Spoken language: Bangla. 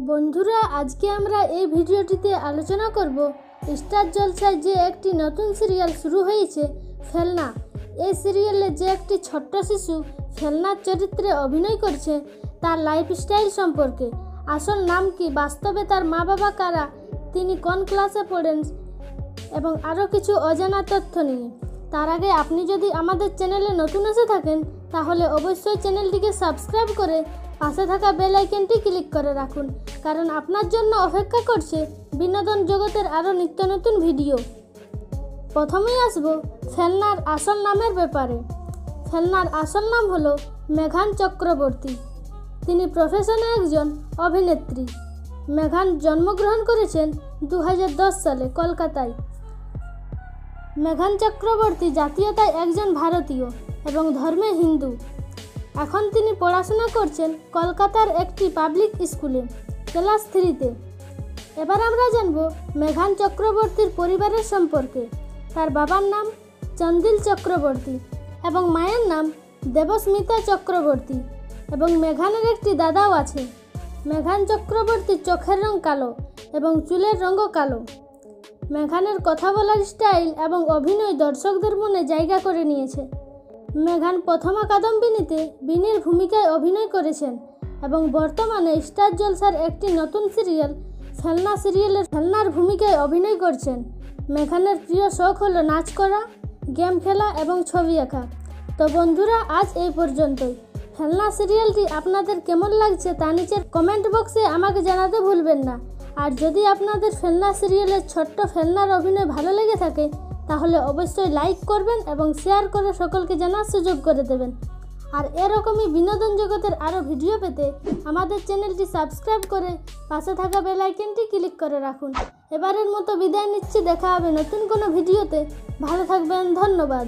বন্ধুরা, আজকে আমরা এই ভিডিওটিতে আলোচনা করব স্টার জলসায় যে একটি নতুন সিরিয়াল শুরু হয়েছে ফেলনা। এই সিরিয়ালে যে একটি ছোট্ট শিশু ফেলনার চরিত্রে অভিনয় করছে তার লাইফস্টাইল সম্পর্কে, আসল নাম কি, বাস্তবে তার মা বাবা কারা, তিনি কোন ক্লাসে পড়েন এবং আরও কিছু অজানা তথ্য নিয়ে। তার আগে আপনি যদি আমাদের চ্যানেলে নতুন এসে থাকেন তাহলে অবশ্যই চ্যানেলটিকে সাবস্ক্রাইব করে পাশে থাকা বেল আইকনটি ক্লিক করে রাখুন, কারণ আপনার জন্য অপেক্ষা করছে বিনোদন জগতের আরও নিত্য নতুন ভিডিও। প্রথমেই আসব ফেলনার আসল নামের ব্যাপারে। ফেলনার আসল নাম হলো মেঘান চক্রবর্তী। তিনি প্রফেশনে একজন অভিনেত্রী। মেঘান জন্মগ্রহণ করেছেন 2010 সালে কলকাতায়। মেঘান চক্রবর্তী জাতীয়তায় একজন ভারতীয় এবং ধর্মে হিন্দু। এখন তিনি পড়াশোনা করছেন কলকাতার একটি পাবলিক স্কুলে ক্লাস 3-তে। এবার আমরা জানব মেঘান চক্রবর্তীর পরিবারের সম্পর্কে। তার বাবার নাম চন্দিল চক্রবর্তী এবং মায়ের নাম দেবস্মিতা চক্রবর্তী এবং মেঘানের একটি দাদাও আছে। মেঘান চক্রবর্তীর চোখের রং কালো এবং চুলের রঙও কালো। মেঘানের কথা বলার স্টাইল এবং অভিনয় দর্শকদের মনে জায়গা করে নিয়েছে। মেঘান প্রথমা কাদম্বিনীতে বিনির ভূমিকায় অভিনয় করেছেন এবং বর্তমানে স্টার জলসার একটি নতুন সিরিয়াল ফেলনা সিরিয়ালের ফেলনার ভূমিকায় অভিনয় করছেন। মেঘানের প্রিয় শখ হলো নাচ করা, গেম খেলা এবং ছবি আঁকা। তো বন্ধুরা, আজ এই পর্যন্তই। ফেলনা সিরিয়ালটি আপনাদের কেমন লাগছে তা নিচের কমেন্ট বক্সে আমাকে জানাতে ভুলবেন না। আর যদি আপনাদের ফেলনা সিরিয়ালের ছোট্ট ফেলনার অভিনয় ভালো লেগে থাকে তাহলে অবশ্যই লাইক করবেন এবং শেয়ার করে সকলকে জানার সুযোগ করে দেবেন। আর এরকমই বিনোদন জগতের আরও ভিডিও পেতে আমাদের চ্যানেলটি সাবস্ক্রাইব করে পাশে থাকা বেল আইকনটি ক্লিক করে রাখুন। এবারের মতো বিদায় নিচ্ছি, দেখা হবে নতুন কোনো ভিডিওতে। ভালো থাকবেন, ধন্যবাদ।